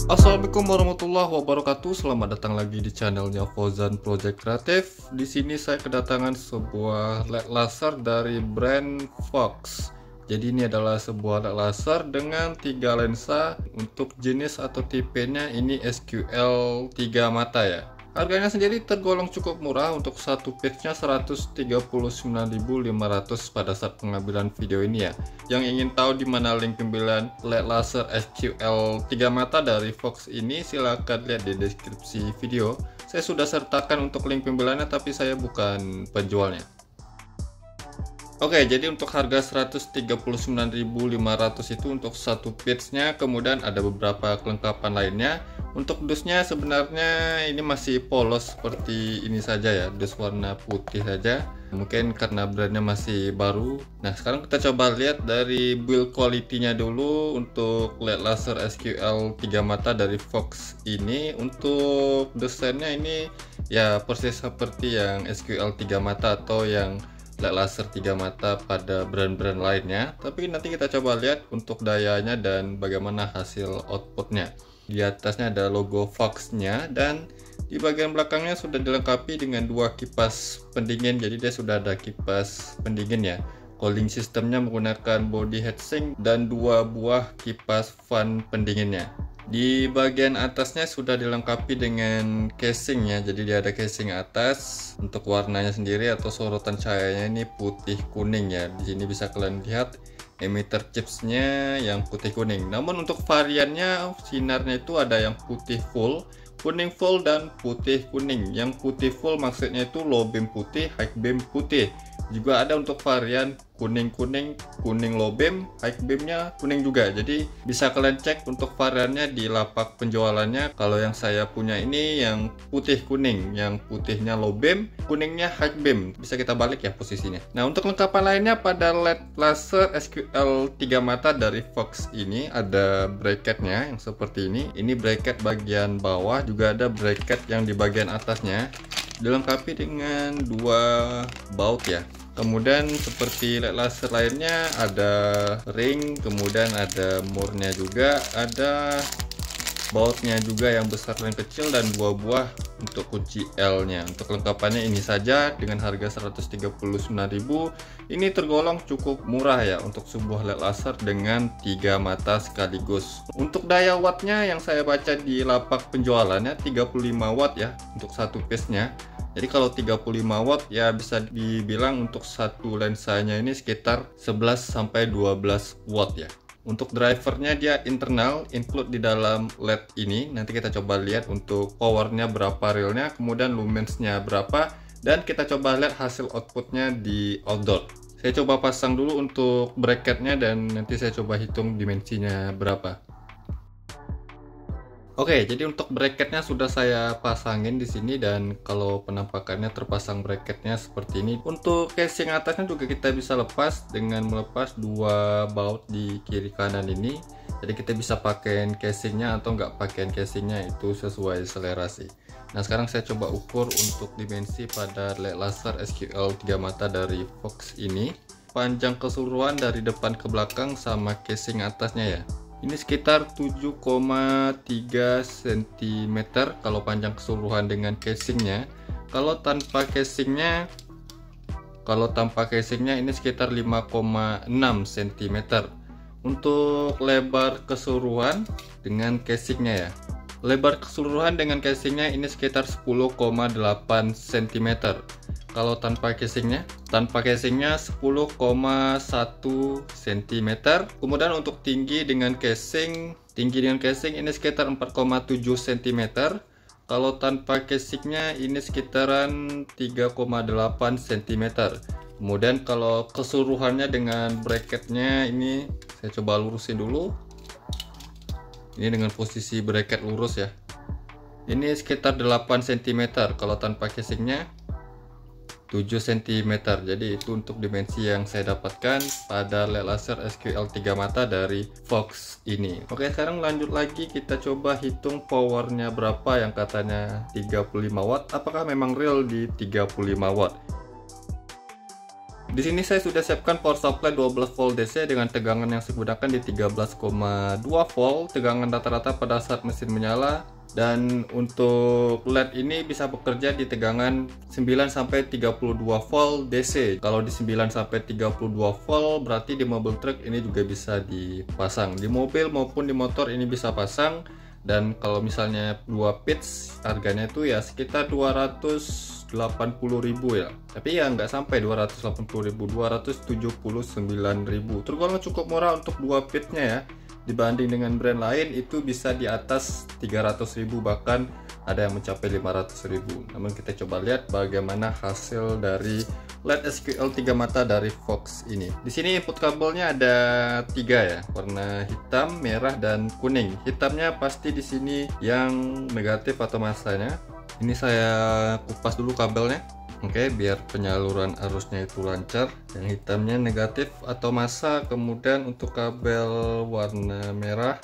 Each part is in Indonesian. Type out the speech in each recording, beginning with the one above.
Assalamualaikum warahmatullahi wabarakatuh. Selamat datang lagi di channelnya Fauzan Project Kreatif. Di sini saya kedatangan sebuah LED laser dari brand Fox. Jadi ini adalah sebuah LED laser dengan 3 lensa. Untuk jenis atau tipenya ini SQL 3 mata ya. Harganya sendiri tergolong cukup murah. Untuk satu piece-nya 139.500 pada saat pengambilan video ini ya. Yang ingin tahu di mana link pembelian LED laser SQL 3 mata dari Fox ini, silahkan lihat di deskripsi video. Saya sudah sertakan untuk link pembeliannya, tapi saya bukan penjualnya. Oke, jadi untuk harga 139.500 itu untuk satu piece-nya, kemudian ada beberapa kelengkapan lainnya. Untuk dusnya sebenarnya ini masih polos seperti ini saja ya, dus warna putih saja. Mungkin karena brandnya masih baru. Nah, sekarang kita coba lihat dari build quality-nya dulu untuk LED laser SQL 3 mata dari Fox ini. Untuk desainnya ini ya persis seperti yang SQL 3 mata atau yang LED laser 3 mata pada brand-brand lainnya. Tapi nanti kita coba lihat untuk dayanya dan bagaimana hasil outputnya. Di atasnya ada logo Fox-nya dan di bagian belakangnya sudah dilengkapi dengan 2 kipas pendingin. Jadi dia sudah ada kipas pendingin ya. Cooling sistemnya menggunakan body heatsink dan 2 buah kipas fan pendinginnya. Di bagian atasnya sudah dilengkapi dengan casing ya. Jadi dia ada casing atas. Untuk warnanya sendiri atau sorotan cahayanya ini putih kuning ya. Di sini bisa kalian lihat emitter chipsnya yang putih kuning. Namun untuk variannya sinarnya itu ada yang putih full, kuning full, dan putih kuning. Yang putih full maksudnya itu low beam putih, high beam putih. Juga ada untuk varian kuning-kuning, kuning low beam, high beamnya kuning juga. Jadi bisa kalian cek untuk variannya di lapak penjualannya. Kalau yang saya punya ini yang putih kuning, yang putihnya low beam, kuningnya high beam. Bisa kita balik ya posisinya. Nah, untuk lengkapan lainnya pada LED laser SQL 3 mata dari Fox ini ada bracketnya yang seperti ini. Ini bracket bagian bawah, juga ada bracket yang di bagian atasnya. Dilengkapi dengan 2 baut ya. Kemudian seperti LED laser lainnya ada ring, kemudian ada murnya juga, ada bautnya juga yang besar dan kecil, dan 2 buah untuk kunci L-nya. Untuk lengkapannya ini saja dengan harga 139.000. Ini tergolong cukup murah ya untuk sebuah LED laser dengan 3 mata sekaligus. Untuk daya wattnya yang saya baca di lapak penjualannya 35 watt ya untuk satu piece-nya. Jadi kalau 35 watt ya bisa dibilang untuk satu lensanya ini sekitar 11-12 watt ya. Untuk drivernya dia internal include di dalam LED ini. Nanti kita coba lihat untuk powernya berapa realnya, kemudian lumensnya berapa, dan kita coba lihat hasil outputnya di outdoor. Saya coba pasang dulu untuk bracketnya dan nanti saya coba hitung dimensinya berapa. Oke, jadi untuk bracketnya sudah saya pasangin di sini, dan kalau penampakannya terpasang bracketnya seperti ini. Untuk casing atasnya juga kita bisa lepas dengan melepas 2 baut di kiri kanan ini. Jadi kita bisa pakai casingnya atau nggak pakai casingnya, itu sesuai selera sih. Nah, sekarang saya coba ukur untuk dimensi pada LED laser SQL 3 mata dari Fox ini. Panjang keseluruhan dari depan ke belakang sama casing atasnya ya. Ini sekitar 7,3 cm kalau panjang keseluruhan dengan casingnya. Kalau tanpa casingnya ini sekitar 5,6 cm. Untuk lebar keseluruhan dengan casingnya ya. Lebar keseluruhan dengan casingnya ini sekitar 10,8 cm. Kalau tanpa casingnya 10,1 cm. Kemudian untuk tinggi dengan casing ini sekitar 4,7 cm. Kalau tanpa casingnya ini sekitaran 3,8 cm. Kemudian kalau keseluruhannya dengan bracketnya ini saya coba lurusin dulu. Ini dengan posisi bracket lurus ya. Ini sekitar 8 cm. Kalau tanpa casingnya 7 cm. Jadi itu untuk dimensi yang saya dapatkan pada LED laser SQL 3 mata dari Fox ini. Oke, sekarang lanjut lagi, kita coba hitung powernya berapa yang katanya 35 watt. Apakah memang real di 35 watt? Di sini saya sudah siapkan power supply 12 volt DC dengan tegangan yang saya gunakan di 13,2 volt, tegangan rata-rata pada saat mesin menyala. Dan untuk LED ini bisa bekerja di tegangan 9 sampai 32 volt DC. Kalau di 9 sampai 32 volt berarti di mobil truk ini juga bisa dipasang. Di mobil maupun di motor ini bisa pasang. Dan kalau misalnya 2 pitch harganya itu ya sekitar 280.000 ya, tapi ya nggak sampai 280.000, 279.000. Tergolong cukup murah untuk 2 pitchnya ya, dibanding dengan brand lain itu bisa di atas 300.000, bahkan ada yang mencapai 500.000. Namun kita coba lihat bagaimana hasil dari LED SQL 3 mata dari Fox ini. Di sini input kabelnya ada 3 ya, warna hitam, merah, dan kuning. Hitamnya pasti di sini yang negatif atau masanya. Ini saya kupas dulu kabelnya. Oke, biar penyaluran arusnya itu lancar. Yang hitamnya negatif atau masa. Kemudian untuk kabel warna merah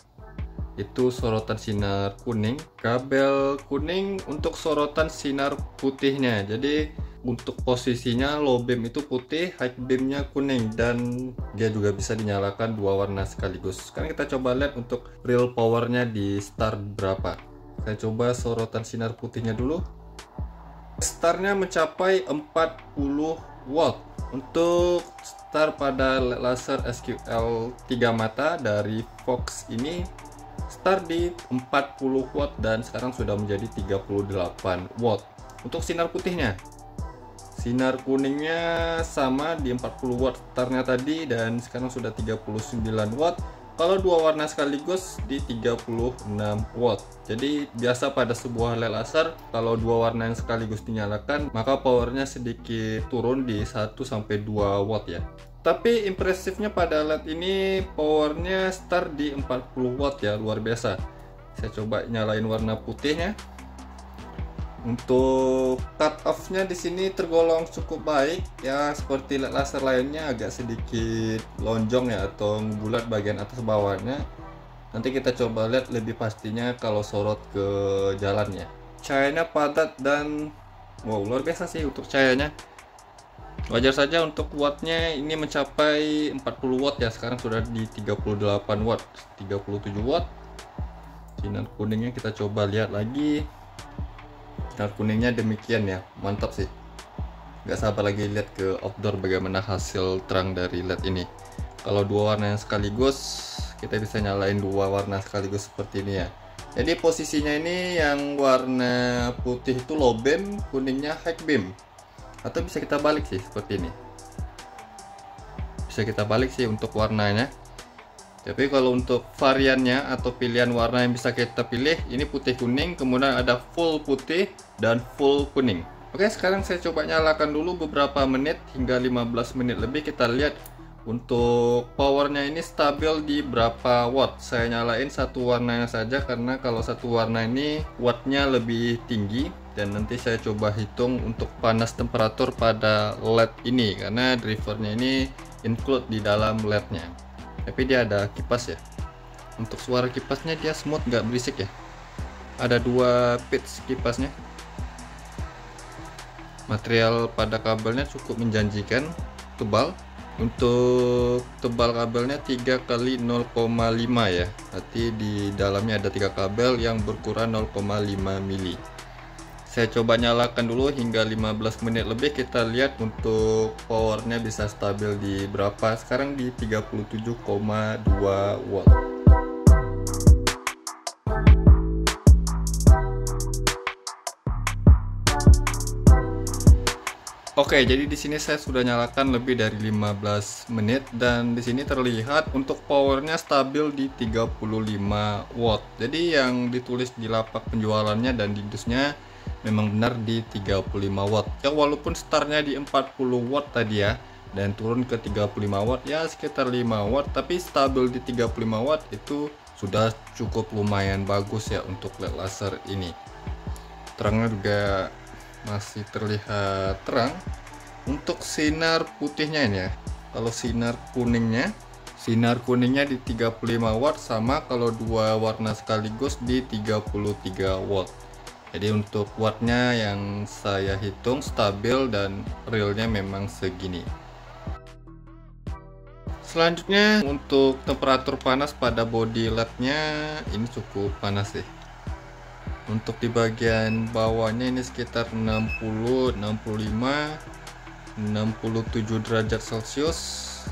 itu sorotan sinar kuning. Kabel kuning untuk sorotan sinar putihnya. Jadi untuk posisinya low beam itu putih, high beamnya kuning, dan dia juga bisa dinyalakan dua warna sekaligus. Sekarang kita coba lihat untuk real powernya di start berapa. Saya coba sorotan sinar putihnya dulu. Startnya mencapai 40 watt. Untuk start pada LED laser SQL 3 mata dari Fox ini start di 40 watt dan sekarang sudah menjadi 38 watt. Untuk sinar putihnya, sinar kuningnya sama di 40 watt startnya tadi dan sekarang sudah 39 watt. Kalau dua warna sekaligus di 36 watt. Jadi biasa pada sebuah LED laser kalau dua warna yang sekaligus dinyalakan maka powernya sedikit turun di 1-2 watt ya. Tapi impresifnya pada LED ini powernya start di 40 watt ya, luar biasa. Saya coba nyalain warna putihnya. Untuk cut off-nya di sini tergolong cukup baik ya, seperti LED laser lainnya agak sedikit lonjong ya atau bulat bagian atas bawahnya. Nanti kita coba lihat lebih pastinya kalau sorot ke jalannya. Cahayanya padat dan wow, luar biasa sih untuk cahayanya. Wajar saja untuk wattnya ini mencapai 40 watt ya, sekarang sudah di 38 watt, 37 watt. Sinar kuningnya kita coba lihat lagi. Sinar kuningnya demikian ya, mantap sih. Gak sabar lagi lihat ke outdoor bagaimana hasil terang dari LED ini. Kalau dua warna yang sekaligus, kita bisa nyalain dua warna sekaligus seperti ini ya. Jadi posisinya ini yang warna putih itu low beam, kuningnya high beam. Atau bisa kita balik sih seperti ini. Bisa kita balik sih untuk warnanya. Tapi kalau untuk variannya atau pilihan warna yang bisa kita pilih, ini putih kuning, kemudian ada full putih dan full kuning. Oke, sekarang saya coba nyalakan dulu beberapa menit hingga 15 menit lebih. Kita lihat untuk powernya ini stabil di berapa watt. Saya nyalain satu warnanya saja karena kalau satu warna ini wattnya lebih tinggi. Dan nanti saya coba hitung untuk panas temperatur pada LED ini karena drivernya ini include di dalam LED-nya. Tapi dia ada kipas ya. Untuk suara kipasnya dia smooth, nggak berisik ya. Ada dua pitch kipasnya. Material pada kabelnya cukup menjanjikan, tebal. Untuk tebal kabelnya 3 kali 0,5 ya. Berarti di dalamnya ada 3 kabel yang berukuran 0,5 mili. Saya coba nyalakan dulu hingga 15 menit lebih, kita lihat untuk powernya bisa stabil di berapa. Sekarang di 37,2 watt. Oke, jadi di sini saya sudah nyalakan lebih dari 15 menit dan di sini terlihat untuk powernya stabil di 35 watt. Jadi yang ditulis di lapak penjualannya dan di dusnya memang benar di 35 watt ya, walaupun startnya di 40 watt tadi ya dan turun ke 35 watt ya sekitar 5 watt, tapi stabil di 35 watt itu sudah cukup lumayan bagus ya untuk LED laser ini. Terangnya juga masih terlihat terang. Untuk sinar putihnya ini ya, kalau sinar kuningnya di 35 watt sama kalau dua warna sekaligus di 33 watt. Jadi untuk wattnya yang saya hitung stabil dan realnya memang segini. Selanjutnya untuk temperatur panas pada body LED-nya ini cukup panas sih. Untuk di bagian bawahnya ini sekitar 60, 65, 67 derajat Celcius.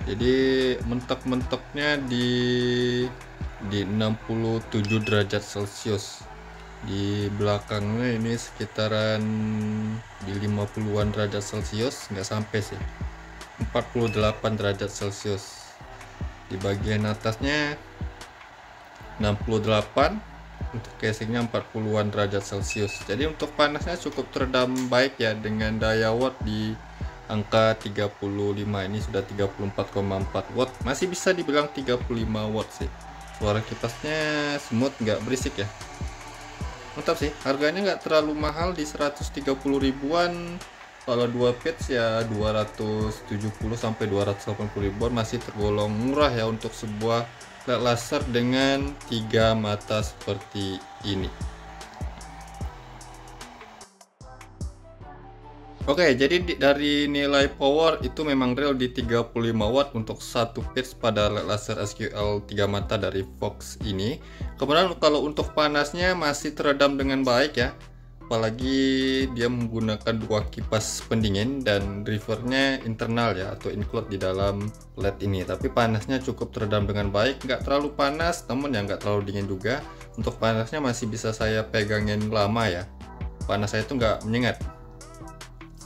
Jadi mentok-mentoknya di 67 derajat Celcius. Di belakangnya ini sekitaran di 50-an derajat Celcius, nggak sampai sih, 48 derajat Celcius. Di bagian atasnya 68, untuk casingnya 40-an derajat Celcius. Jadi untuk panasnya cukup teredam baik ya, dengan daya watt di angka 35. Ini sudah 34,4 watt, masih bisa dibilang 35 watt sih. Suara kipasnya smooth, nggak berisik ya. Mantap sih, harganya nggak terlalu mahal di 130 ribuan. Kalau 2 pits ya 270 sampai 280 ribuan, masih tergolong murah ya untuk sebuah LED laser dengan 3 mata seperti ini. Oke, jadi dari nilai power itu memang real di 35 watt untuk 1 pits pada LED laser SQL 3 mata dari Fox ini. Kemudian kalau untuk panasnya masih teredam dengan baik ya, apalagi dia menggunakan 2 kipas pendingin dan drivernya internal ya, atau include di dalam LED ini. Tapi panasnya cukup teredam dengan baik, nggak terlalu panas namun ya nggak terlalu dingin juga. Untuk panasnya masih bisa saya pegangin lama ya, panas saya itu nggak menyengat.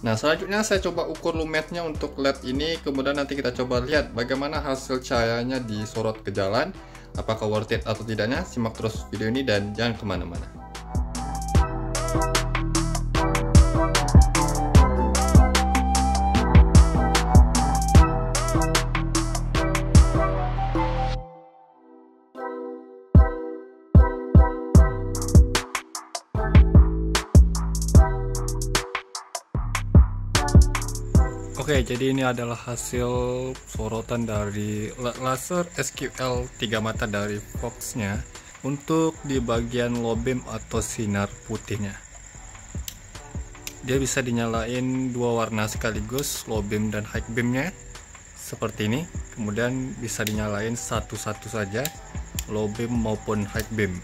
Nah, selanjutnya saya coba ukur lumetnya untuk LED ini, kemudian nanti kita coba lihat bagaimana hasil cahayanya disorot ke jalan, apakah worth it atau tidaknya. Simak terus video ini dan jangan kemana-mana. Oke, jadi ini adalah hasil sorotan dari LED laser SQL 3 mata dari Fox-nya untuk di bagian low beam atau sinar putihnya. Dia bisa dinyalain 2 warna sekaligus, low beam dan high beamnya seperti ini. Kemudian bisa dinyalain satu-satu saja, low beam maupun high beam.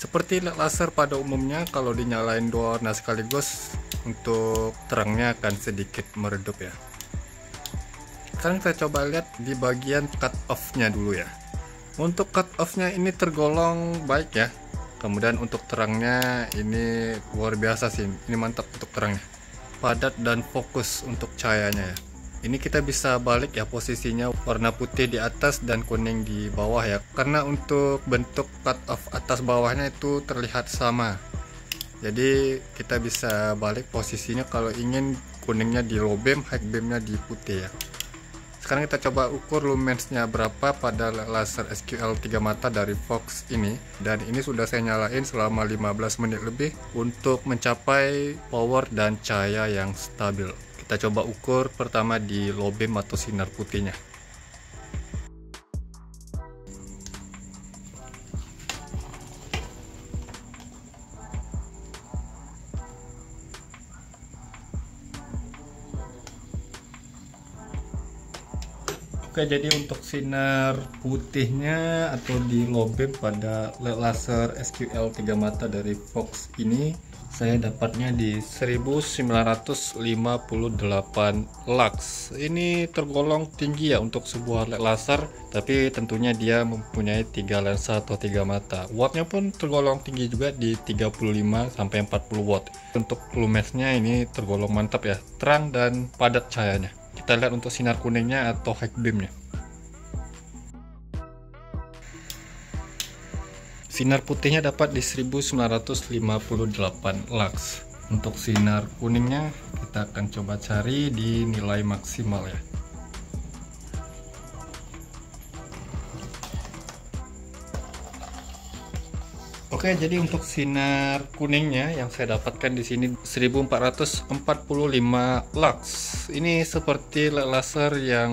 Seperti LED laser pada umumnya, kalau dinyalain 2 warna sekaligus, untuk terangnya akan sedikit meredup ya. Sekarang kita coba lihat di bagian cut off nya dulu ya. Untuk cut off nya ini tergolong baik ya. Kemudian untuk terangnya ini luar biasa sih, ini mantap untuk terangnya, padat dan fokus untuk cahayanya ya. Ini kita bisa balik ya posisinya, warna putih di atas dan kuning di bawah ya, karena untuk bentuk cut off atas bawahnya itu terlihat sama. Jadi kita bisa balik posisinya kalau ingin kuningnya di low beam, high beamnya di putih ya. Sekarang kita coba ukur lumensnya berapa pada laser SQL 3 mata dari Fox ini, dan ini sudah saya nyalain selama 15 menit lebih untuk mencapai power dan cahaya yang stabil. Kita coba ukur pertama di low beam atau sinar putihnya. Oke, jadi untuk sinar putihnya atau di low beam pada LED laser SQL 3 mata dari Fox ini saya dapatnya di 1958 lux. Ini tergolong tinggi ya untuk sebuah LED laser, tapi tentunya dia mempunyai 3 lensa atau 3 mata. Wattnya pun tergolong tinggi juga di 35 sampai 40 watt. Untuk lumensnya ini tergolong mantap ya, terang dan padat cahayanya. Kita lihat untuk sinar kuningnya atau high beamnya. Sinar putihnya dapat di 1958 lux. Untuk sinar kuningnya kita akan coba cari di nilai maksimal ya. Oke, jadi untuk sinar kuningnya yang saya dapatkan di sini 1445 lux. Ini seperti LED laser yang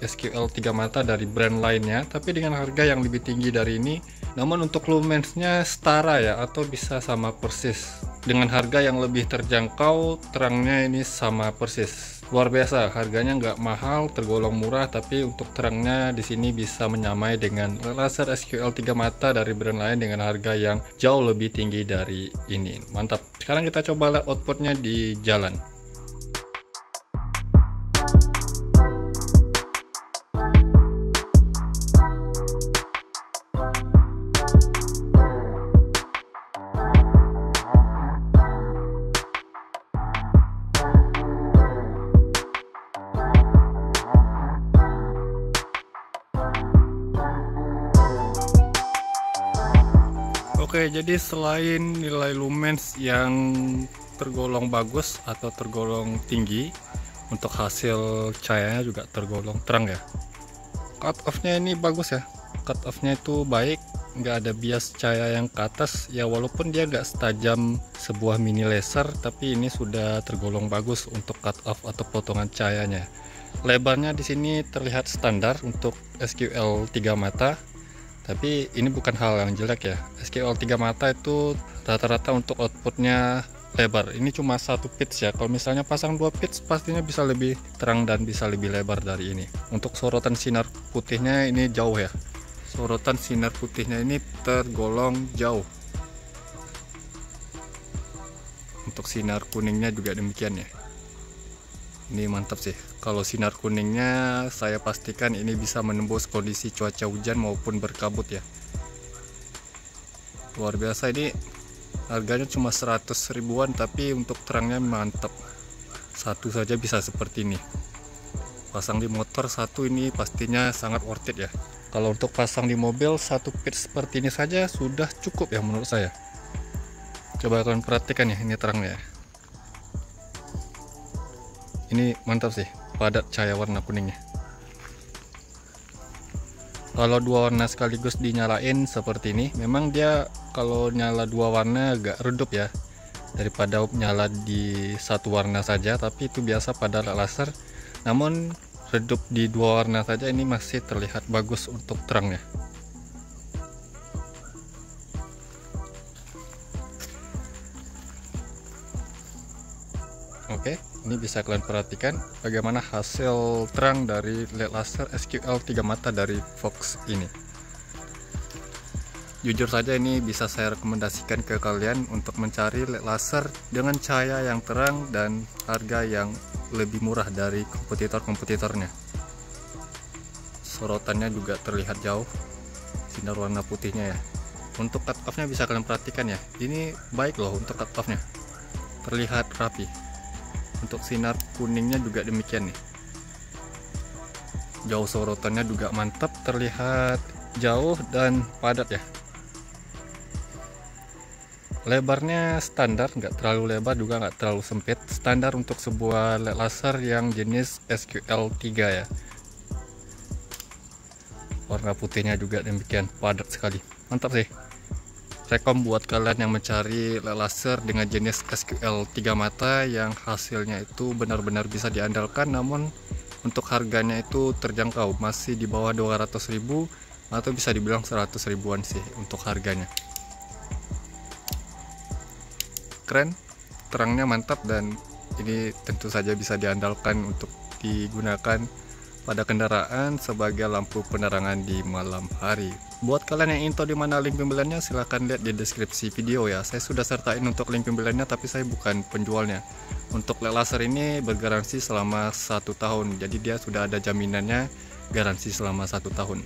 SQL 3 mata dari brand lainnya, tapi dengan harga yang lebih tinggi dari ini. Namun untuk lumensnya setara ya, atau bisa sama persis. Dengan harga yang lebih terjangkau, terangnya ini sama persis. Luar biasa, harganya nggak mahal, tergolong murah, tapi untuk terangnya di sini bisa menyamai dengan laser SQL 3 mata dari brand lain dengan harga yang jauh lebih tinggi dari ini. Mantap. Sekarang kita coba lihat outputnya di jalan. Oke, jadi selain nilai lumens yang tergolong bagus atau tergolong tinggi, untuk hasil cahayanya juga tergolong terang ya. Cut off-nya ini bagus ya, cut off-nya itu baik, nggak ada bias cahaya yang ke atas ya, walaupun dia nggak setajam sebuah mini laser, tapi ini sudah tergolong bagus untuk cut off atau potongan cahayanya. Lebarnya di sini terlihat standar untuk SQL 3 mata. Tapi ini bukan hal yang jelek ya. SQL 3 mata itu rata-rata untuk outputnya lebar. Ini cuma 1 pitch ya. Kalau misalnya pasang 2 pitch pastinya bisa lebih terang dan bisa lebih lebar dari ini. Untuk sorotan sinar putihnya ini jauh ya. Sorotan sinar putihnya ini tergolong jauh. Untuk sinar kuningnya juga demikian ya. Ini mantap sih. Kalau sinar kuningnya saya pastikan ini bisa menembus kondisi cuaca hujan maupun berkabut ya. Luar biasa, ini harganya cuma 100 ribuan tapi untuk terangnya mantap. Satu saja bisa seperti ini. Pasang di motor satu ini pastinya sangat worth it ya. Kalau untuk pasang di mobil satu pitch seperti ini saja sudah cukup ya menurut saya. Coba kalian perhatikan ya, ini terangnya. Ini mantap sih, padat cahaya warna kuningnya. Kalau dua warna sekaligus dinyalain seperti ini, memang dia kalau nyala dua warna agak redup ya, daripada nyala di satu warna saja, tapi itu biasa pada laser. Namun redup di dua warna saja ini masih terlihat bagus untuk terangnya. Oke, ini bisa kalian perhatikan bagaimana hasil terang dari LED laser SQL 3 mata dari Fox ini. Jujur saja ini bisa saya rekomendasikan ke kalian untuk mencari LED laser dengan cahaya yang terang dan harga yang lebih murah dari kompetitor-kompetitornya. Sorotannya juga terlihat jauh, sinar warna putihnya ya. Untuk cut off-nya bisa kalian perhatikan ya, ini baik loh untuk cut off-nya, terlihat rapi. Untuk sinar kuningnya juga demikian nih, jauh sorotannya juga mantap, terlihat jauh dan padat ya. Lebarnya standar, nggak terlalu lebar juga nggak terlalu sempit, standar untuk sebuah LED laser yang jenis SQL 3 ya. Warna putihnya juga demikian padat sekali, mantap sih. Rekom buat kalian yang mencari LED laser dengan jenis SQL 3 mata yang hasilnya itu benar-benar bisa diandalkan, namun untuk harganya itu terjangkau, masih di bawah 200.000 atau bisa dibilang 100 ribuan sih untuk harganya. Keren, terangnya mantap, dan ini tentu saja bisa diandalkan untuk digunakan pada kendaraan sebagai lampu penerangan di malam hari. Buat kalian yang info di mana link pembeliannya, silahkan lihat di deskripsi video ya. Saya sudah sertain untuk link pembeliannya, tapi saya bukan penjualnya. Untuk LED laser ini bergaransi selama 1 tahun, jadi dia sudah ada jaminannya, garansi selama 1 tahun.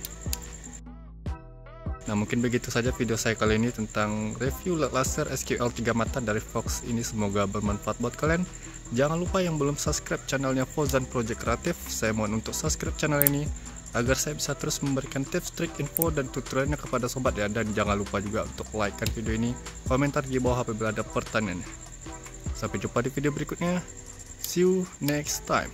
Nah, mungkin begitu saja video saya kali ini tentang review LED laser SQL 3 mata dari Fox ini. Semoga bermanfaat buat kalian. Jangan lupa yang belum subscribe channelnya Fozan Project Kreatif, saya mohon untuk subscribe channel ini agar saya bisa terus memberikan tips, trik, info, dan tutorialnya kepada sobat ya. Dan jangan lupa juga untuk like kan video ini, komentar di bawah apabila ada pertanyaannya. Sampai jumpa di video berikutnya. See you next time.